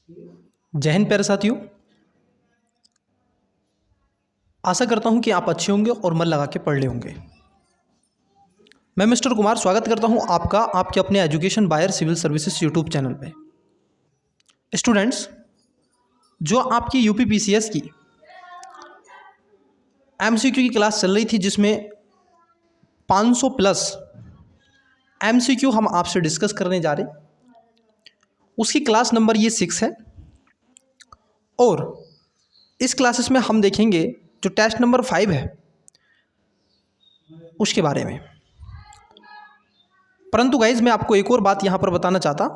जय हिंद प्यारे साथियों। आशा करता हूं कि आप अच्छे होंगे और मन लगा के पढ़ रहे होंगे। मैं मिस्टर कुमार स्वागत करता हूं आपका आपके अपने एजुकेशन बायर सिविल सर्विसेज यूट्यूब चैनल पे। स्टूडेंट्स, जो आपकी यूपी पीसीएस की एमसीक्यू की क्लास चल रही थी जिसमें 500 प्लस एमसीक्यू हम आपसे डिस्कस करने जा रहे, उसकी क्लास नंबर ये 6 है। और इस क्लासेस में हम देखेंगे जो टेस्ट नंबर 5 है उसके बारे में। परंतु गाइज मैं आपको एक और बात यहाँ पर बताना चाहता,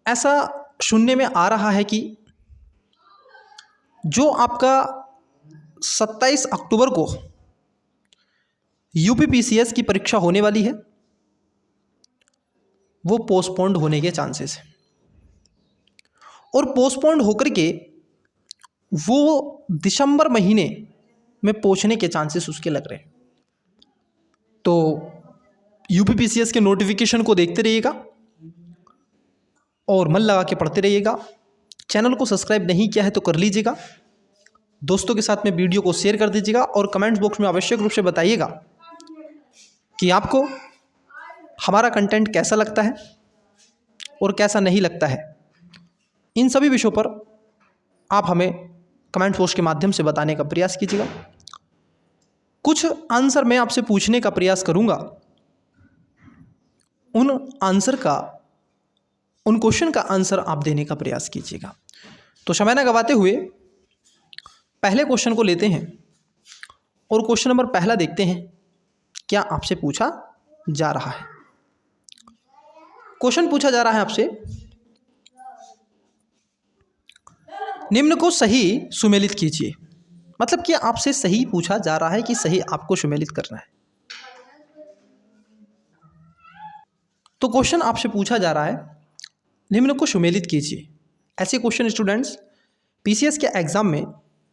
ऐसा सुनने में आ रहा है कि जो आपका 27 अक्टूबर को यूपी पीसीएस की परीक्षा होने वाली है वो पोस्टपोन्ड होने के चांसेस हैं, और पोस्टपोन्ड होकर के वो दिसंबर महीने में पहुंचने के चांसेस उसके लग रहे हैं। तो यूपी पीसीएस के नोटिफिकेशन को देखते रहिएगा और मन लगा के पढ़ते रहिएगा। चैनल को सब्सक्राइब नहीं किया है तो कर लीजिएगा, दोस्तों के साथ में वीडियो को शेयर कर दीजिएगा और कमेंट्स बॉक्स में आवश्यक रूप से बताइएगा कि आपको हमारा कंटेंट कैसा लगता है और कैसा नहीं लगता है। इन सभी विषयों पर आप हमें कमेंट बॉक्स के माध्यम से बताने का प्रयास कीजिएगा। कुछ आंसर मैं आपसे पूछने का प्रयास करूंगा, उन क्वेश्चन का आंसर आप देने का प्रयास कीजिएगा। तो समय न गवाते हुए पहले क्वेश्चन को लेते हैं और क्वेश्चन नंबर पहला देखते हैं क्या आपसे पूछा जा रहा है। क्वेश्चन पूछा जा रहा है आपसे, निम्न को सही सुमेलित कीजिए। मतलब कि आपसे सही पूछा जा रहा है कि सही आपको सुमेलित करना है। तो क्वेश्चन आपसे पूछा जा रहा है निम्न को सुमेलित कीजिए। ऐसे क्वेश्चन स्टूडेंट्स पीसीएस के एग्जाम में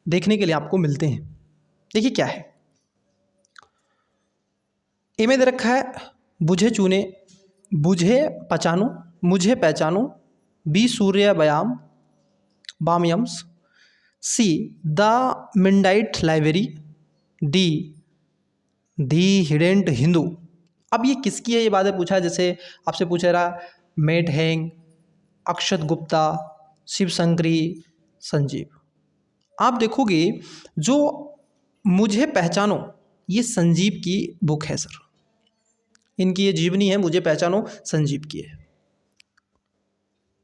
देखने के लिए आपको मिलते हैं। देखिए क्या है, ए में दे रखा है बुझे चुने बुझे पहचानो मुझे पहचानो, बी सूर्य व्यायाम बामयम्स, C the midnight library, D the hidden Hindu. अब ये किसकी है ये बातें पूछा, जैसे आपसे पूछा रहा मेट हैंग, अक्षत गुप्ता, शिव शंकरी, संजीव। आप देखोगे जो मुझे पहचानो ये संजीव की बुक है सर, इनकी ये जीवनी है मुझे पहचानो संजीव की है।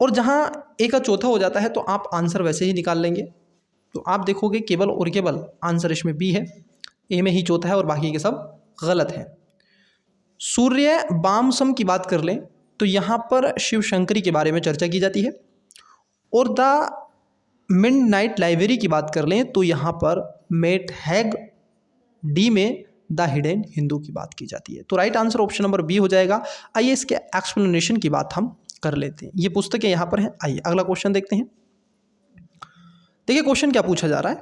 और जहाँ ए का चौथा हो जाता है तो आप आंसर वैसे ही निकाल लेंगे। तो आप देखोगे केवल और केवल आंसर इसमें बी है, ए में ही चौथा है और बाकी के सब गलत हैं। सूर्य बामसम की बात कर लें तो यहाँ पर शिव शंकरी के बारे में चर्चा की जाती है, और द मिडनाइट लाइब्रेरी की बात कर लें तो यहाँ पर मेट हैग, डी में द हिडन हिंदू की बात की जाती है। तो right answer option number B हो जाएगा। आइए इसके एक्सप्लेनेशन की बात हम कर लेते हैं। ये पुस्तकें यहाँ पर हैं। आइए अगला क्वेश्चन देखते हैं। देखिए क्वेश्चन क्या पूछा जा रहा है।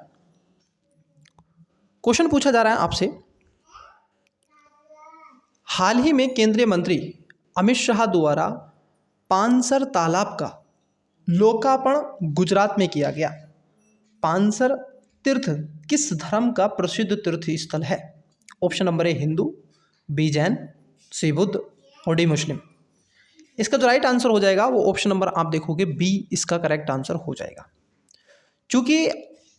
क्वेश्चन पूछा जा रहा है आपसे, हाल ही में केंद्रीय मंत्री अमित शाह द्वारा पानसर तालाब का लोकार्पण गुजरात में किया गया। पानसर तीर्थ किस धर्म का प्रसिद्ध तीर्थ स्थल है? Option number A Hindu, B Jain, C Buddha और डी मुस्लिम। इसका जो राइट आंसर हो जाएगा वो ऑप्शन नंबर आप देखोगे बी इसका करेक्ट आंसर हो जाएगा। क्योंकि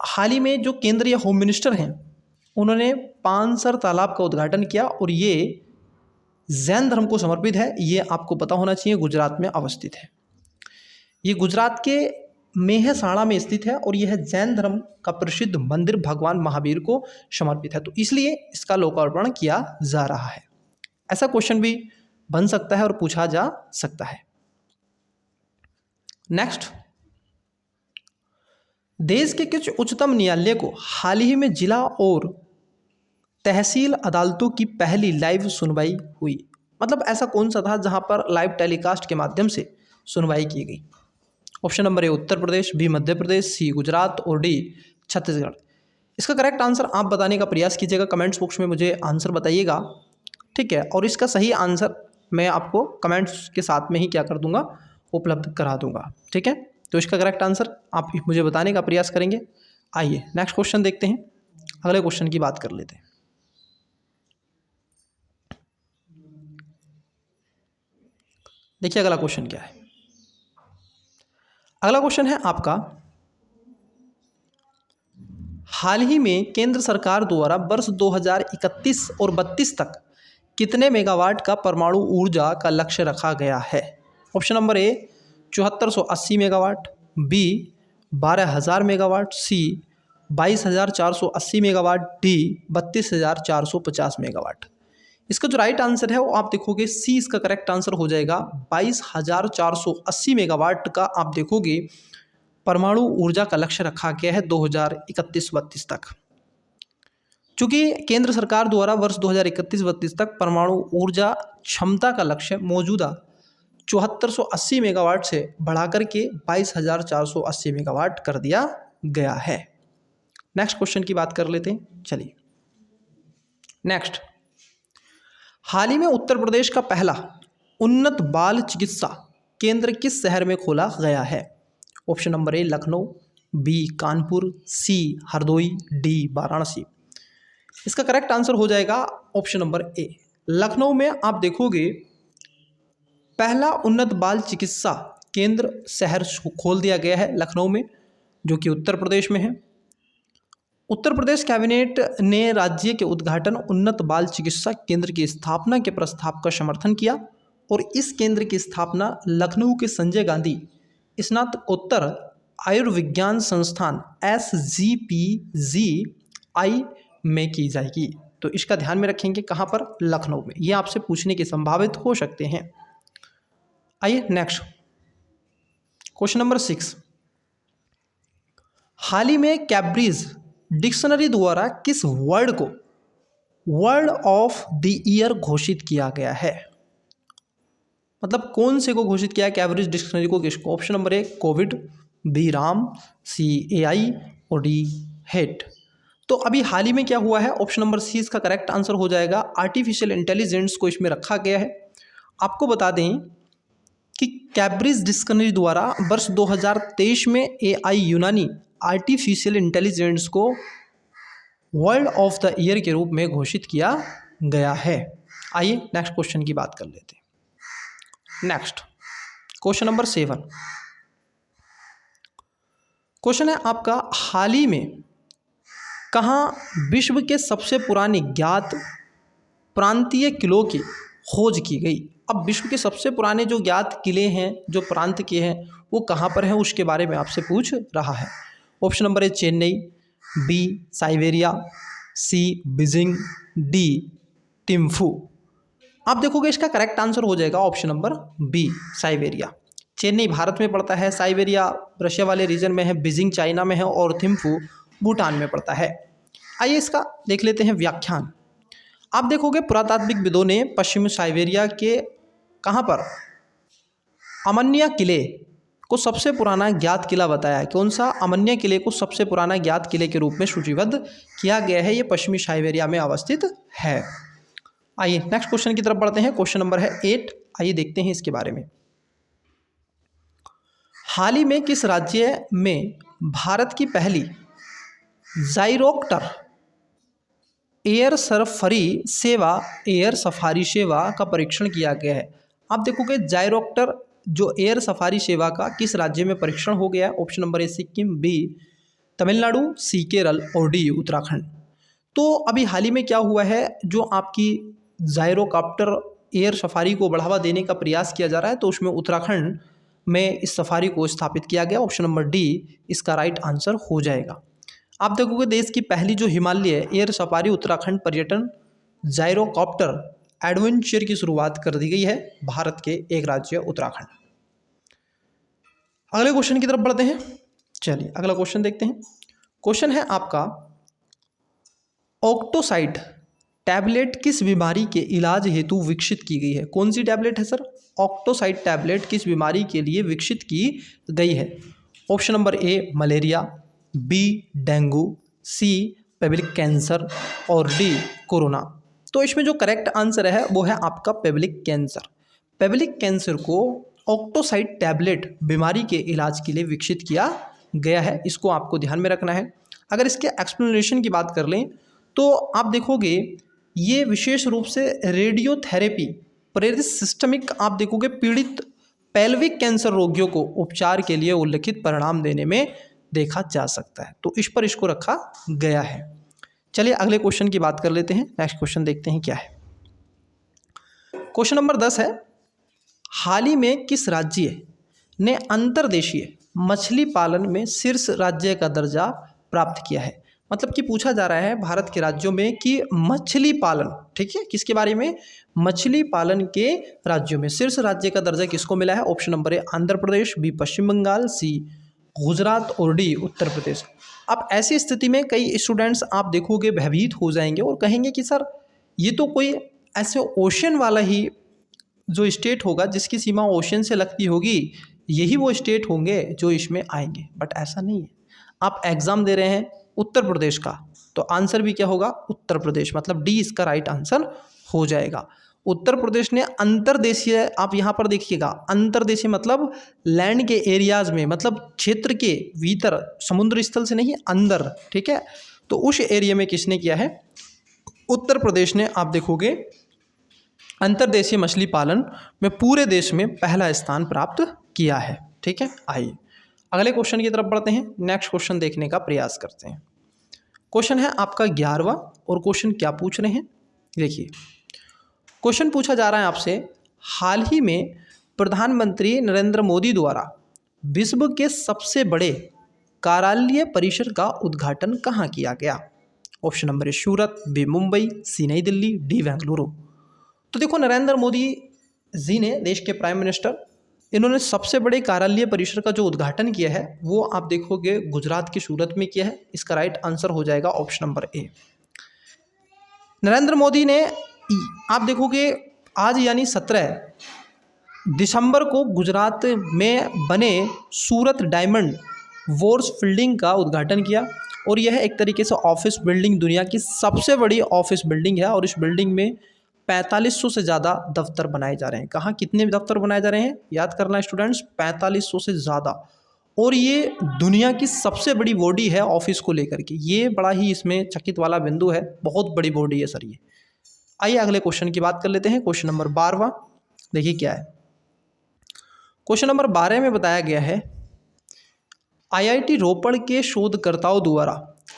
हाल ही में जो केंद्रीय होम मिनिस्टर हैं उन्होंने पानसर तालाब का उद्घाटन किया और ये जैन धर्म को समर्पित है। ये आपको पता होना चाहिए, गुजरात में अवस्थित है। ये गुजरात के मेहसाणा में स्थित है और यह जैन धर्म का प्रसिद्ध मंदिर भगवान महावीर को समर्पित है। तो इसलिए इसका लोकार्पण किया जा रहा है। ऐसा क्वेश्चन भी बन सकता है और पूछा जा सकता है। नेक्स्ट, देश के कुछ उच्चतम न्यायालय को हाल ही में जिला और तहसील अदालतों की पहली लाइव सुनवाई हुई। मतलब ऐसा कौन सा था जहां पर लाइव टेलीकास्ट के माध्यम से सुनवाई की गई? Option number A Uttar Pradesh, B Madhya Pradesh, C Gujarat और डी छत्तीसगढ़। इसका करेक्ट आंसर आप बताने का प्रयास कीजिएगा, कमेंट्स बॉक्स में मुझे आंसर बताइएगा, ठीक है। और इसका सही आंसर मैं आपको कमेंट्स के साथ में ही क्या कर दूंगा, उपलब्ध करा दूंगा। ठीक है, तो इसका करेक्ट आंसर आप मुझे बताने का प्रयास करेंगे। आइए नेक्स्ट क्वेश्चन देखते हैं, अगले क्वेश्चन की बात कर लेते हैं। देखिए अगला क्वेश्चन क्या है। अगला क्वेश्चन है आपका, हाल ही में केंद्र सरकार द्वारा वर्ष 2031 और 32 तक कितने मेगावाट का परमाणु ऊर्जा का लक्ष्य रखा गया है? Option number A 7480 megawatt, B 12000 megawatt, C 22480 megawatt, D 32450 megawatt. इसका जो राइट आंसर है वो आप देखोगे सी इसका करेक्ट आंसर हो जाएगा। 22480 मेगावाट का आप देखोगे परमाणु ऊर्जा का लक्ष्य रखा गया है 2031-32 तक। चूंकि केंद्र सरकार द्वारा वर्ष 2031-32 तक परमाणु ऊर्जा क्षमता का लक्ष्य मौजूदा 7480 मेगावाट से बढ़ाकर के 22480 मेगावाट कर दिया गया है। नेक्स्ट क्वेश्चन की बात कर लेते हैं। चलिए नेक्स्ट, हाल ही में उत्तर प्रदेश का पहला उन्नत बाल चिकित्सा केंद्र किस शहर में खोला गया है? Option number A Lucknow, B Kanpur, C Hardoi, D Varanasi. इसका करेक्ट आंसर हो जाएगा ऑप्शन नंबर ए लखनऊ में आप देखोगे पहला उन्नत बाल चिकित्सा केंद्र शहर खोल दिया गया है लखनऊ में, जो कि उत्तर प्रदेश में है। उत्तर प्रदेश कैबिनेट ने राज्य के उद्घाटन उन्नत बाल चिकित्सा केंद्र की स्थापना के प्रस्ताव का समर्थन किया और इस केंद्र की स्थापना लखनऊ के संजय गांधी स्नातकोत्तर आयुर्विज्ञान संस्थान SGPGI में की जाएगी। तो इसका ध्यान में रखेंगे, कहाँ पर? लखनऊ में। ये आपसे पूछने की संभावित हो सकते हैं। आइए नेक्स्ट क्वेश्चन नंबर 6, हाल ही में कैम्ब्रिज डिक्शनरी द्वारा किस वर्ड को वर्ड ऑफ द ईयर घोषित किया गया है? मतलब कौन से को घोषित किया है कैम्ब्रिज डिक्शनरी को? किसको? Option number A COVID, B Ram, C AI और डी हेट। तो अभी हाल ही में क्या हुआ है? ऑप्शन नंबर सी इसका करेक्ट आंसर हो जाएगा। आर्टिफिशियल इंटेलिजेंस को इसमें रखा गया है। आपको बता दें कि कैम्ब्रिज डिक्शनरी द्वारा वर्ष 2023 में AI यूनानी आर्टिफिशियल इंटेलिजेंस को वर्ड ऑफ द ईयर के रूप में घोषित किया गया है। आइए नेक्स्ट क्वेश्चन की बात कर लेते हैं। नेक्स्ट क्वेश्चन नंबर 7, क्वेश्चन है आपका, हाल ही में कहाँ विश्व के सबसे पुराने ज्ञात प्रांतीय किलों की खोज की गई? अब विश्व के सबसे पुराने जो ज्ञात किले हैं, जो प्रांत के हैं, वो कहाँ पर हैं उसके बारे में आपसे पूछ रहा है। Option number A Chennai, B Siberia, C Beijing, D Thimphu. आप देखोगे इसका करेक्ट आंसर हो जाएगा option number B Siberia. Chennai Bharat में पड़ता है, साइबेरिया रशिया वाले रीजन में है, बीजिंग चाइना में है और थिम्फू भूटान में पड़ता है। आइए इसका देख लेते हैं व्याख्यान। आप देखोगे पुरातात्विक विदों ने पश्चिमी साइबेरिया के कहाँ पर अमन्या किले को सबसे पुराना ज्ञात किला बताया। कौन सा? अमन्या किले को सबसे पुराना ज्ञात किले के रूप में सूचीबद्ध किया गया है। ये पश्चिमी साइबेरिया में अवस्थित है। आइए नेक्स्ट क्वेश्चन की तरफ बढ़ते हैं। क्वेश्चन नंबर है 8। आइए देखते हैं इसके बारे में। हाल ही में किस राज्य में भारत की पहली जाइरोक्टर एयर सफारी सेवा का परीक्षण किया गया है? आप देखोगे जाइरोक्टर जो एयर सफारी सेवा का किस राज्य में परीक्षण हो गया है? Option number A Sikkim, B Tamil Nadu, C Kerala और डी उत्तराखंड। तो अभी हाल ही में क्या हुआ है, जो आपकी जाइरोकॉप्टर एयर सफारी को बढ़ावा देने का प्रयास किया जा रहा है, तो उसमें उत्तराखंड में इस सफारी को स्थापित किया गया। ऑप्शन नंबर डी इसका राइट आंसर हो जाएगा। आप देखोगे देश की पहली जो हिमालय एयर सफारी उत्तराखंड पर्यटन जाइरोकॉप्टर एडवेंचर की शुरुआत कर दी गई है भारत के एक राज्य उत्तराखंड। अगले क्वेश्चन की तरफ बढ़ते हैं। चलिए अगला क्वेश्चन देखते हैं। क्वेश्चन है आपका, ऑक्टोसाइड टैबलेट किस बीमारी के इलाज हेतु विकसित की गई है? कौन सी टैबलेट है सर? ऑक्टोसाइड टैबलेट किस बीमारी के लिए विकसित की गई है? Option number A malaria, B dengue, C पेबिलिक कैंसर और डी कोरोना। तो इसमें जो करेक्ट आंसर है वो है आपका पेबिलिक कैंसर। पेबिलिक कैंसर को ऑक्टोसाइड टैबलेट बीमारी के इलाज के लिए विकसित किया गया है, इसको आपको ध्यान में रखना है। अगर इसके एक्सप्लेनेशन की बात कर लें तो आप देखोगे ये विशेष रूप से रेडियोथेरेपी प्रेरित सिस्टमिक आप देखोगे पीड़ित पेल्विक कैंसर रोगियों को उपचार के लिए उल्लिखित परिणाम देने में देखा जा सकता है, तो इस पर इसको रखा गया है। चलिए अगले क्वेश्चन की बात कर लेते हैं। नेक्स्ट क्वेश्चन देखते हैं क्या है। क्वेश्चन नंबर 10 है, हाल ही में किस राज्य ने अंतर्देशीय मछली पालन में शीर्ष राज्य का दर्जा प्राप्त किया है? मतलब कि पूछा जा रहा है भारत के राज्यों में कि मछली पालन, ठीक है, किसके बारे में, मछली पालन के राज्यों में शीर्ष राज्य का दर्जा किसको मिला है? Option number A Andhra Pradesh, B Paschim Bangal, C Gujarat और डी उत्तर प्रदेश। अब ऐसी स्थिति में कई स्टूडेंट्स आप देखोगे भयभीत हो जाएंगे और कहेंगे कि सर ये तो कोई ऐसे ओशन वाला ही जो स्टेट होगा जिसकी सीमा ओशन से लगती होगी, यही वो स्टेट होंगे जो इसमें आएंगे, बट ऐसा नहीं है। आप एग्ज़ाम दे रहे हैं उत्तर प्रदेश का, तो आंसर भी क्या होगा? उत्तर प्रदेश, मतलब डी इसका राइट आंसर हो जाएगा। उत्तर प्रदेश ने अंतर्देशीय, आप यहाँ पर देखिएगा, अंतर्देशीय मतलब लैंड के एरियाज़ में, मतलब क्षेत्र के भीतर, समुद्र स्थल से नहीं, अंदर, ठीक है, तो उस एरिया में किसने किया है? उत्तर प्रदेश ने आप देखोगे अंतर्देशीय मछली पालन में पूरे देश में पहला स्थान प्राप्त किया है, ठीक है। आइए अगले क्वेश्चन की तरफ बढ़ते हैं, नेक्स्ट क्वेश्चन देखने का प्रयास करते हैं। क्वेश्चन है आपका 11वां, और क्वेश्चन क्या पूछ रहे हैं देखिए। क्वेश्चन पूछा जा रहा है आपसे, हाल ही में प्रधानमंत्री नरेंद्र मोदी द्वारा विश्व के सबसे बड़े कार्यालय परिसर का उद्घाटन कहाँ किया गया? Option number A Surat, B Mumbai, C Nai Delhi, D Bengaluru. तो देखो नरेंद्र मोदी जी ने, देश के प्राइम मिनिस्टर, इन्होंने सबसे बड़े कार्यालय परिसर का जो उद्घाटन किया है वो आप देखोगे गुजरात की सूरत में किया है। इसका राइट आंसर हो जाएगा ऑप्शन नंबर ए। नरेंद्र मोदी ने आप देखोगे आज यानी 17 दिसंबर को गुजरात में बने सूरत डायमंड वॉर्स बिल्डिंग का उद्घाटन किया, और यह एक तरीके से ऑफिस बिल्डिंग दुनिया की सबसे बड़ी ऑफिस बिल्डिंग है, और इस बिल्डिंग में 4500 से ज़्यादा दफ्तर बनाए जा रहे हैं। कहाँ कितने दफ्तर बनाए जा रहे हैं याद करना स्टूडेंट्स, 4500 से ज़्यादा, और ये दुनिया की सबसे बड़ी बॉडी है ऑफिस को लेकर के। ये बड़ा ही इसमें चकित वाला बिंदु है, बहुत बड़ी बॉडी है सर ये। आइए अगले क्वेश्चन की बात कर लेते हैं। क्वेश्चन नंबर 12वां देखिए क्या है। क्वेश्चन नंबर 12 में बताया गया है, IIT रोपड़ के शोधकर्ताओं द्वारा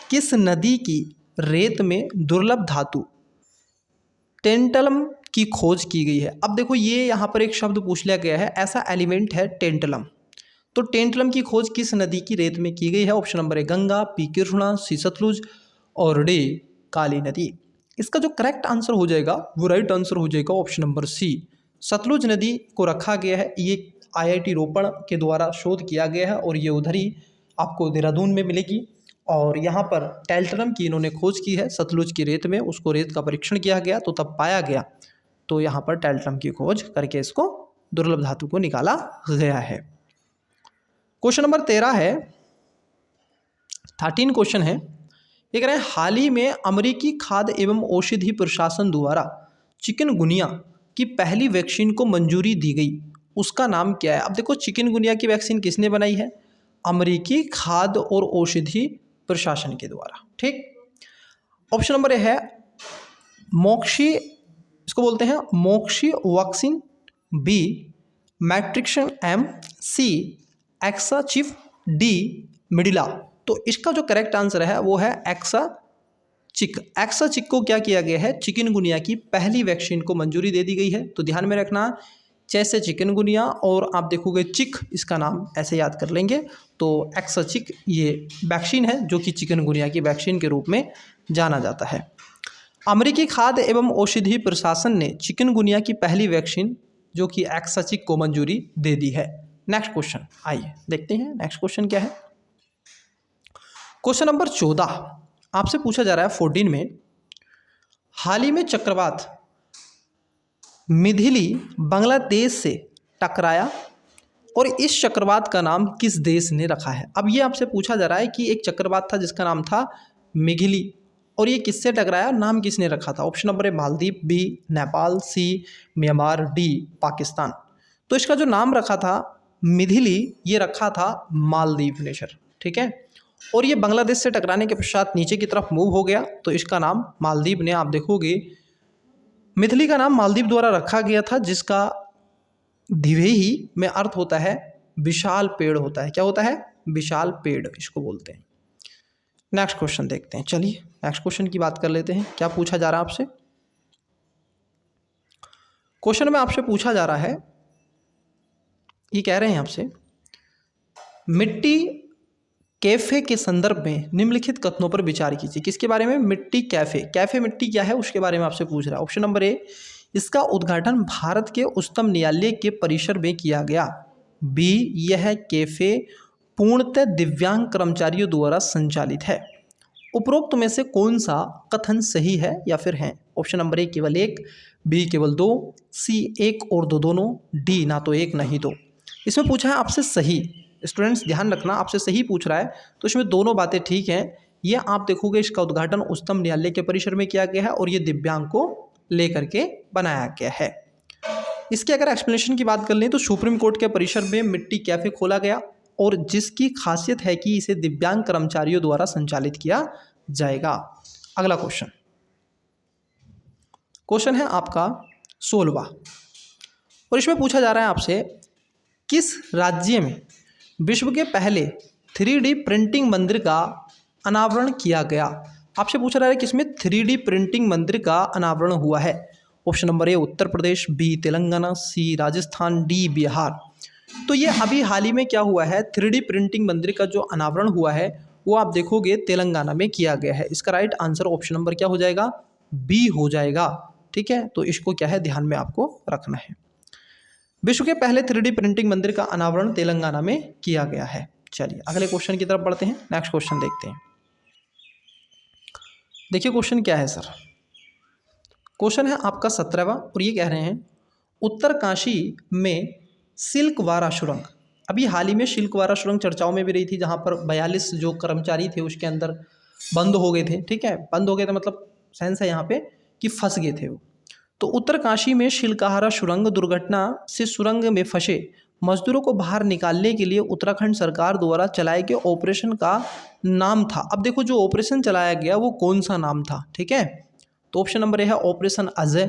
किस नदी की रेत में दुर्लभ धातु टेंटलम की खोज की गई है? अब देखो ये यहाँ पर एक शब्द पूछ लिया गया है, ऐसा एलिमेंट है टेंटलम। तो टेंटलम की खोज किस नदी की रेत में की गई है? Option number A Ganga, B Krishna, C Satluj और डी काली नदी। इसका जो करेक्ट आंसर हो जाएगा वो राइट आंसर हो जाएगा ऑप्शन नंबर सी, सतलुज नदी को रखा गया है। ये IIT रोपड़ के द्वारा शोध किया गया है और ये उधर ही आपको देहरादून में मिलेगी। और यहाँ पर टेंटलम की इन्होंने खोज की है सतलुज की रेत में, उसको रेत का परीक्षण किया गया तो तब पाया गया, तो यहाँ पर टेंटलम की खोज करके इसको दुर्लभ धातु को निकाला गया है। क्वेश्चन नंबर 13 है, 13 क्वेश्चन है, ये कह रहे हैं हाल ही में अमेरिकी खाद्य एवं औषधि प्रशासन द्वारा चिकनगुनिया की पहली वैक्सीन को मंजूरी दी गई, उसका नाम क्या है? अब देखो चिकनगुनिया की वैक्सीन किसने बनाई है? अमेरिकी खाद्य और औषधि प्रशासन के द्वारा, ठीक। ऑप्शन नंबर ए है मोक्सी, इसको बोलते हैं मोक्सी वैक्सीन, बी मैट्रिक्सन एम, सी एक्साचिफ, डी मिडिला। तो इसका जो करेक्ट आंसर है वो है एक्साचिक। एक्साचिक को क्या किया गया है? चिकनगुनिया की पहली वैक्सीन को मंजूरी दे दी गई है। तो ध्यान में रखना, जैसे चिकनगुनिया और आप देखोगे चिक, इसका नाम ऐसे याद कर लेंगे। तो एक्साचिक ये वैक्सीन है जो कि चिकनगुनिया की वैक्सीन के रूप में जाना जाता है। अमेरिकी खाद्य एवं औषधि प्रशासन ने चिकनगुनिया की पहली वैक्सीन जो कि एक्साचिक को मंजूरी दे दी है। नेक्स्ट क्वेश्चन आइए देखते हैं, नेक्स्ट क्वेश्चन क्या है। क्वेश्चन नंबर 14 आपसे पूछा जा रहा है 14 में, हाल ही में चक्रवात मिथिली बांग्लादेश से टकराया और इस चक्रवात का नाम किस देश ने रखा है? अब ये आपसे पूछा जा रहा है कि एक चक्रवात था जिसका नाम था मिथिली, और ये किससे टकराया, नाम किसने रखा था? Option number A Maldives, B Nepal, C Myanmar, D Pakistan. तो इसका जो नाम रखा था मिथिली, ये रखा था मालदीव ने सर, ठीक है। और ये बांग्लादेश से टकराने के पश्चात नीचे की तरफ मूव हो गया, तो इसका नाम मालदीव ने, आप देखोगे मिथिली का नाम मालदीव द्वारा रखा गया था, जिसका दिवेही में अर्थ होता है विशाल पेड़ होता है। क्या होता है? विशाल पेड़ इसको बोलते हैं। नेक्स्ट क्वेश्चन देखते हैं। चलिए नेक्स्ट क्वेश्चन की बात कर लेते हैं। क्या पूछा जा रहा है आपसे? क्वेश्चन में आपसे पूछा जा रहा है, ये कह रहे हैं आपसे, मिट्टी कैफे के संदर्भ में निम्नलिखित कथनों पर विचार कीजिए। किसके बारे में? मिट्टी कैफे। कैफे मिट्टी क्या है उसके बारे में आपसे पूछ रहा है। ऑप्शन नंबर ए, इसका उद्घाटन भारत के उच्चतम न्यायालय के परिसर में किया गया। बी, यह कैफे पूर्णतः दिव्यांग कर्मचारियों द्वारा संचालित है। उपरोक्त में से कौन सा कथन सही है या फिर है? ऑप्शन नंबर ए केवल एक, बी केवल दो, सी एक और दो दोनों, डी ना तो एक ना ही दो। इसमें पूछा है आपसे सही। स्टूडेंट्स ध्यान रखना, आपसे सही पूछ रहा है तो इसमें दोनों बातें ठीक हैं। ये आप देखोगे इसका उद्घाटन उच्चतम न्यायालय के परिसर में किया गया है और ये दिव्यांग को लेकर के बनाया गया है। इसके अगर एक्सप्लेनेशन की बात कर लें तो सुप्रीम कोर्ट के परिसर में मिट्टी कैफे खोला गया और जिसकी खासियत है कि इसे दिव्यांग कर्मचारियों द्वारा संचालित किया जाएगा। अगला क्वेश्चन, क्वेश्चन है आपका 16वां और इसमें पूछा जा रहा है आपसे, किस राज्य में विश्व के पहले 3D प्रिंटिंग मंदिर का अनावरण किया गया? आपसे पूछा जा रहा है किसमें 3D प्रिंटिंग मंदिर का अनावरण हुआ है। Option number A Uttar Pradesh, B Telangana, C Rajasthan, D Bihar. तो ये अभी हाल ही में क्या हुआ है, 3D प्रिंटिंग मंदिर का जो अनावरण हुआ है वो आप देखोगे तेलंगाना में किया गया है। इसका राइट आंसर ऑप्शन नंबर क्या हो जाएगा? बी हो जाएगा। ठीक है, तो इसको क्या है ध्यान में आपको रखना है। विश्व के पहले 3D प्रिंटिंग मंदिर का अनावरण तेलंगाना में किया गया है। चलिए अगले क्वेश्चन की तरफ बढ़ते हैं। नेक्स्ट क्वेश्चन देखते हैं। देखिए क्वेश्चन क्या है सर, क्वेश्चन है आपका 17वां और ये कह रहे हैं, उत्तरकाशी में सिल्कवारा सुरंग, अभी हाल ही में सिल्कवारा सुरंग चर्चाओं में भी रही थी, जहाँ पर 42 जो कर्मचारी थे उसके अंदर बंद हो गए थे। ठीक है, बंद हो गए थे मतलब सेंस है यहाँ पे कि फंस गए थे वो। तो उत्तरकाशी में सिल्कवारा सुरंग दुर्घटना से सुरंग में फंसे मजदूरों को बाहर निकालने के लिए उत्तराखंड सरकार द्वारा चलाए गए ऑपरेशन का नाम था। अब देखो जो ऑपरेशन चलाया गया वो कौन सा नाम था। ठीक है, तो ऑप्शन नंबर ए है ऑपरेशन अजय,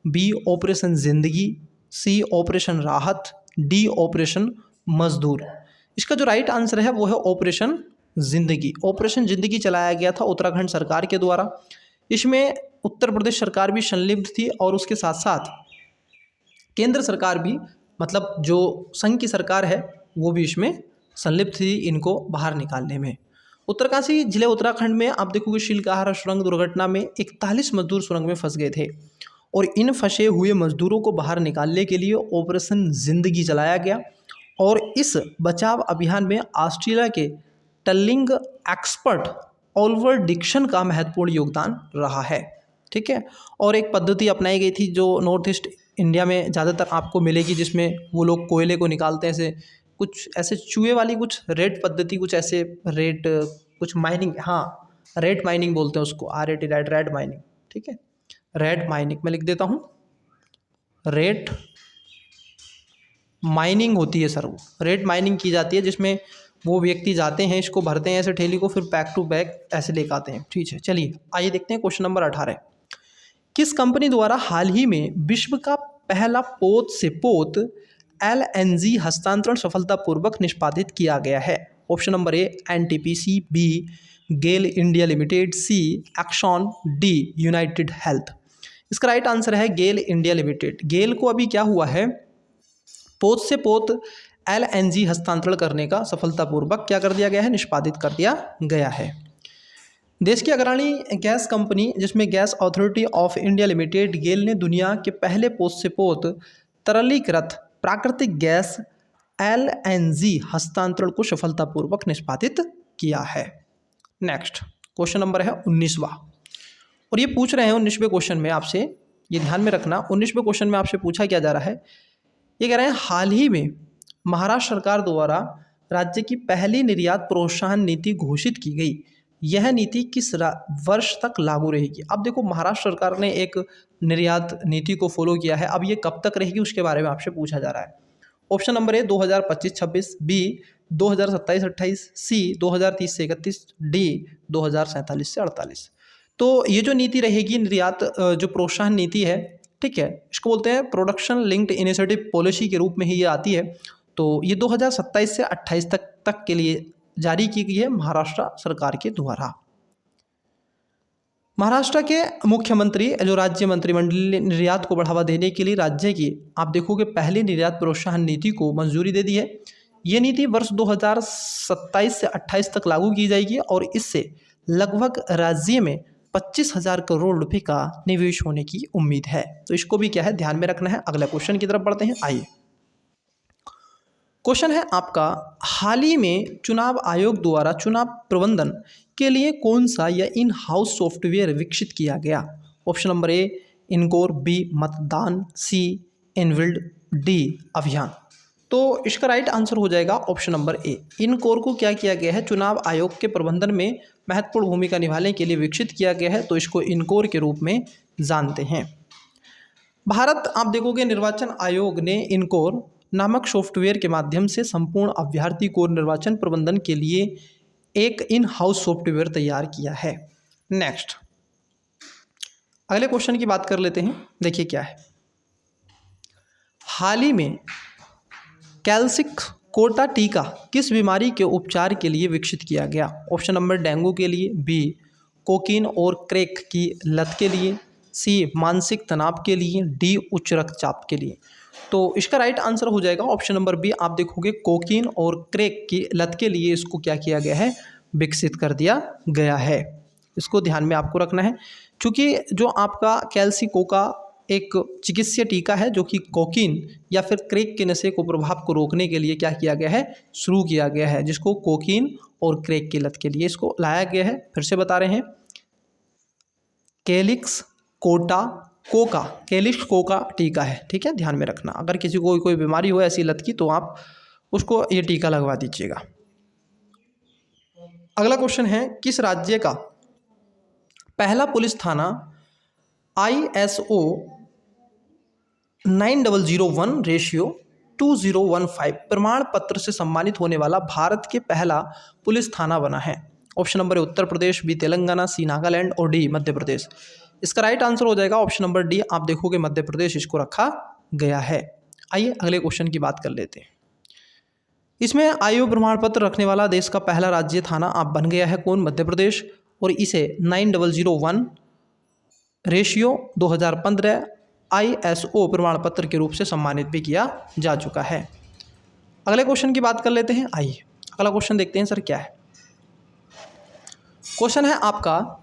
बी ऑपरेशन जिंदगी, सी ऑपरेशन राहत, डी ऑपरेशन मजदूर। इसका जो राइट आंसर है वो है ऑपरेशन जिंदगी। ऑपरेशन जिंदगी चलाया गया था उत्तराखंड सरकार के द्वारा। इसमें उत्तर प्रदेश सरकार भी संलिप्त थी और उसके साथ साथ केंद्र सरकार भी, मतलब जो संघ की सरकार है वो भी इसमें संलिप्त थी इनको बाहर निकालने में। उत्तरकाशी जिले उत्तराखंड में आप देखोगे सिल्कवारा सुरंग दुर्घटना में 41 मजदूर सुरंग में फंस गए थे और इन फंसे हुए मजदूरों को बाहर निकालने के लिए ऑपरेशन जिंदगी चलाया गया और इस बचाव अभियान में ऑस्ट्रेलिया के टलिंग एक्सपर्ट ओलिवर डिक्सन का महत्वपूर्ण योगदान रहा है। ठीक है, और एक पद्धति अपनाई गई थी जो नॉर्थ ईस्ट इंडिया में ज़्यादातर आपको मिलेगी, जिसमें वो लोग कोयले को निकालते हैं, ऐसे कुछ ऐसे चूहे वाली कुछ रेड पद्धति, कुछ ऐसे रेड कुछ माइनिंग, हाँ रेड माइनिंग बोलते हैं उसको, RAT रेड माइनिंग। ठीक है, रेड माइनिंग मैं लिख देता हूँ, रेड माइनिंग होती है सर, वो रेड माइनिंग की जाती है जिसमें वो व्यक्ति जाते हैं, इसको भरते हैं ऐसे ठेली को, फिर बैक टू बैक ऐसे लेकर आते हैं। ठीक है, चलिए आइए देखते हैं क्वेश्चन नंबर 18। किस कंपनी द्वारा हाल ही में विश्व का पहला पोत से पोत LNG हस्तांतरण सफलतापूर्वक निष्पादित किया गया है? Option number A NTPC, B GAIL India Limited, C Exxon, D United Health. इसका राइट आंसर है गेल इंडिया लिमिटेड। गेल को अभी क्या हुआ है, पोत से पोत LNG हस्तांतरण करने का सफलतापूर्वक क्या कर दिया गया है, निष्पादित कर दिया गया है। देश की अग्रणी गैस कंपनी जिसमें gas authority of India limited GAIL ने दुनिया के पहले पोत से पोत तरलीकृत प्राकृतिक गैस LNG हस्तांतरण को सफलतापूर्वक निष्पादित किया है। नेक्स्ट क्वेश्चन नंबर है 19वां और ये पूछ रहे हैं 19वें क्वेश्चन में आपसे, ये ध्यान में रखना, 19वें क्वेश्चन में आपसे पूछा क्या जा रहा है, ये कह रहे हैं हाल ही में महाराष्ट्र सरकार द्वारा राज्य की पहली निर्यात प्रोत्साहन नीति घोषित की गई। यह नीति किस वर्ष तक लागू रहेगी? अब देखो महाराष्ट्र सरकार ने एक निर्यात नीति को फॉलो किया है, अब ये कब तक रहेगी उसके बारे में आपसे पूछा जा रहा है। ऑप्शन नंबर ए 2025-26, बी 2027-28, सी 2030 से 31, डी 2047 से 48। तो ये जो नीति रहेगी निर्यात जो प्रोत्साहन नीति है, ठीक है, इसको बोलते हैं प्रोडक्शन लिंक्ड इनिशिएटिव पॉलिसी के रूप में ही ये आती है। तो ये 2027 से 28 तक के लिए जारी की गई है महाराष्ट्र सरकार के द्वारा। महाराष्ट्र के मुख्यमंत्री जो राज्य मंत्रिमंडल ने निर्यात को बढ़ावा देने के लिए राज्य की आप देखोगे पहली निर्यात प्रोत्साहन नीति को मंजूरी दे दी है। ये नीति वर्ष 2027 से 28 तक लागू की जाएगी और इससे लगभग राज्य में 25,000 करोड़ रुपए का निवेश होने की उम्मीद है। तो इसको भी क्या है ध्यान में रखना है। अगला क्वेश्चन की तरफ बढ़ते हैं। आइए, क्वेश्चन है आपका, हाल ही में चुनाव आयोग द्वारा चुनाव प्रबंधन के लिए कौन सा या इन हाउस सॉफ्टवेयर विकसित किया गया? ऑप्शन नंबर ए इनकोर, बी मतदान, सी इनबिल्ड, डी अभियान। तो इसका राइट आंसर हो जाएगा ऑप्शन नंबर ए। इनकोर को क्या किया गया है? चुनाव आयोग के प्रबंधन में महत्वपूर्ण भूमिका निभाने के लिए विकसित किया गया है, तो इसको इनकोर के रूप में जानते हैं। भारत आप देखोगे निर्वाचन आयोग ने इनकोर नामक सॉफ्टवेयर के माध्यम से संपूर्ण अभ्यर्थी को निर्वाचन प्रबंधन के लिए एक इन हाउस सॉफ्टवेयर तैयार किया है। नेक्स्ट, अगले क्वेश्चन की बात कर लेते हैं। देखिए क्या है, हाल ही में कैल्सिक कोटा टीका किस बीमारी के उपचार के लिए विकसित किया गया? ऑप्शन नंबर डेंगू के लिए, बी कोकीन और क्रैक की लत के लिए, सी मानसिक तनाव के लिए, डी उच्च रक्तचाप के लिए। तो इसका राइट आंसर हो जाएगा ऑप्शन नंबर बी। आप देखोगे कोकीन और क्रैक की लत के लिए इसको क्या किया गया है? विकसित कर दिया गया है। इसको ध्यान में आपको रखना है, क्योंकि जो आपका कैल्सिकोका एक चिकित्सीय टीका है जो कि कोकीन या फिर क्रैक के नशे को प्रभाव को रोकने के लिए क्या किया गया है? शुरू किया गया है, जिसको कोकीन और क्रैक की लत के लिए इसको लाया गया है। फिर से बता रहे हैं, कैलिक्स कोका टीका है, ठीक है, ध्यान में रखना। अगर किसी को कोई बीमारी हो ऐसी लत की तो आप उसको ये टीका लगवा दीजिएगा। अगला क्वेश्चन है, किस राज्य का पहला पुलिस थाना ISO 9001/2015 प्रमाण पत्र से सम्मानित होने वाला भारत के पहला पुलिस थाना बना है? Option number A Uttar Pradesh, B Telangana, C Nagaland और डी मध्य प्रदेश। इसका राइट आंसर हो जाएगा ऑप्शन नंबर डी। आप देखोगे मध्य प्रदेश इसको रखा गया है। आइए अगले क्वेश्चन की बात कर लेते हैं। इसमें आयु प्रमाण पत्र रखने वाला देश का पहला राज्य थाना आप बन गया है कौन? मध्य प्रदेश। और इसे 9001/2015 ISO प्रमाण पत्र के रूप से सम्मानित भी किया जा चुका है। अगले क्वेश्चन की बात कर लेते हैं। आइए अगला क्वेश्चन देखते हैं सर क्या है। क्वेश्चन है आपका,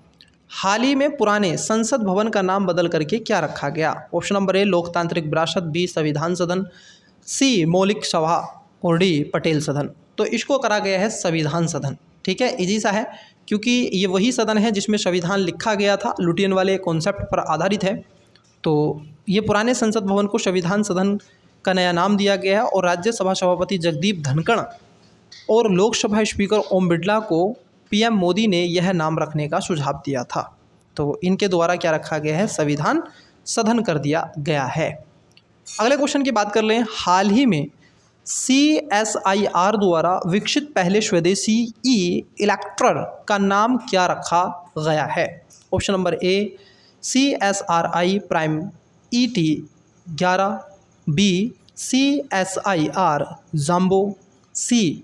हाल ही में पुराने संसद भवन का नाम बदल करके क्या रखा गया? ऑप्शन नंबर ए लोकतांत्रिक विरासत, बी संविधान सदन, सी मौलिक सभा और डी पटेल सदन। तो इसको करा गया है संविधान सदन, ठीक है, इजी सा है, क्योंकि ये वही सदन है जिसमें संविधान लिखा गया था, लुटियन वाले कॉन्सेप्ट पर आधारित है। तो ये पुराने संसद भवन को संविधान सदन का नया नाम दिया गया है और राज्यसभा सभापति जगदीप धनखड़ और लोकसभा स्पीकर ओम बिरला को PM मोदी ने यह नाम रखने का सुझाव दिया था। तो इनके द्वारा क्या रखा गया है? संविधान सदन कर दिया गया है। अगले क्वेश्चन की बात कर लें। हाल ही में CSIR द्वारा विकसित पहले स्वदेशी इलेक्ट्रर का नाम क्या रखा गया है? Option number A CSRI prime ET11, B CSIR jumbo, C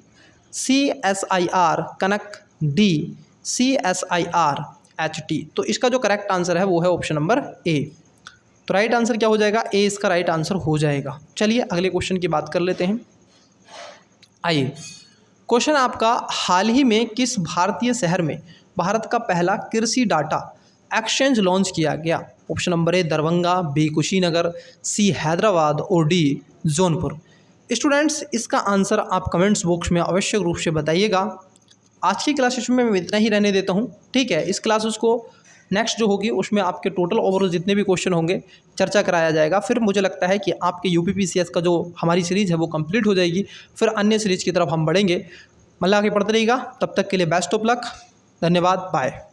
CSIR Kanak, D CSIR HT। तो इसका जो करेक्ट आंसर है वो है ऑप्शन नंबर ए। तो राइट आंसर क्या हो जाएगा? ए इसका राइट आंसर हो जाएगा। चलिए अगले क्वेश्चन की बात कर लेते हैं। आइए, क्वेश्चन आपका, हाल ही में किस भारतीय शहर में भारत का पहला कृषि डाटा एक्सचेंज लॉन्च किया गया? Option number A Darbhanga, B Kushinagar, C Hyderabad और डी जौनपुर। स्टूडेंट्स इसका आंसर आप कमेंट्स बॉक्स में आवश्यक रूप से बताइएगा। आज की क्लासेस में मैं इतना ही रहने देता हूँ, ठीक है। इस क्लासेस को नेक्स्ट जो होगी उसमें आपके टोटल ओवरऑल जितने भी क्वेश्चन होंगे चर्चा कराया जाएगा। फिर मुझे लगता है कि आपके UPPCS का जो हमारी सीरीज़ है वो कंप्लीट हो जाएगी। फिर अन्य सीरीज़ की तरफ हम बढ़ेंगे। मतलब आगे पढ़ते रहिएगा। तब तक के लिए बेस्ट ऑफ लक। धन्यवाद। बाय।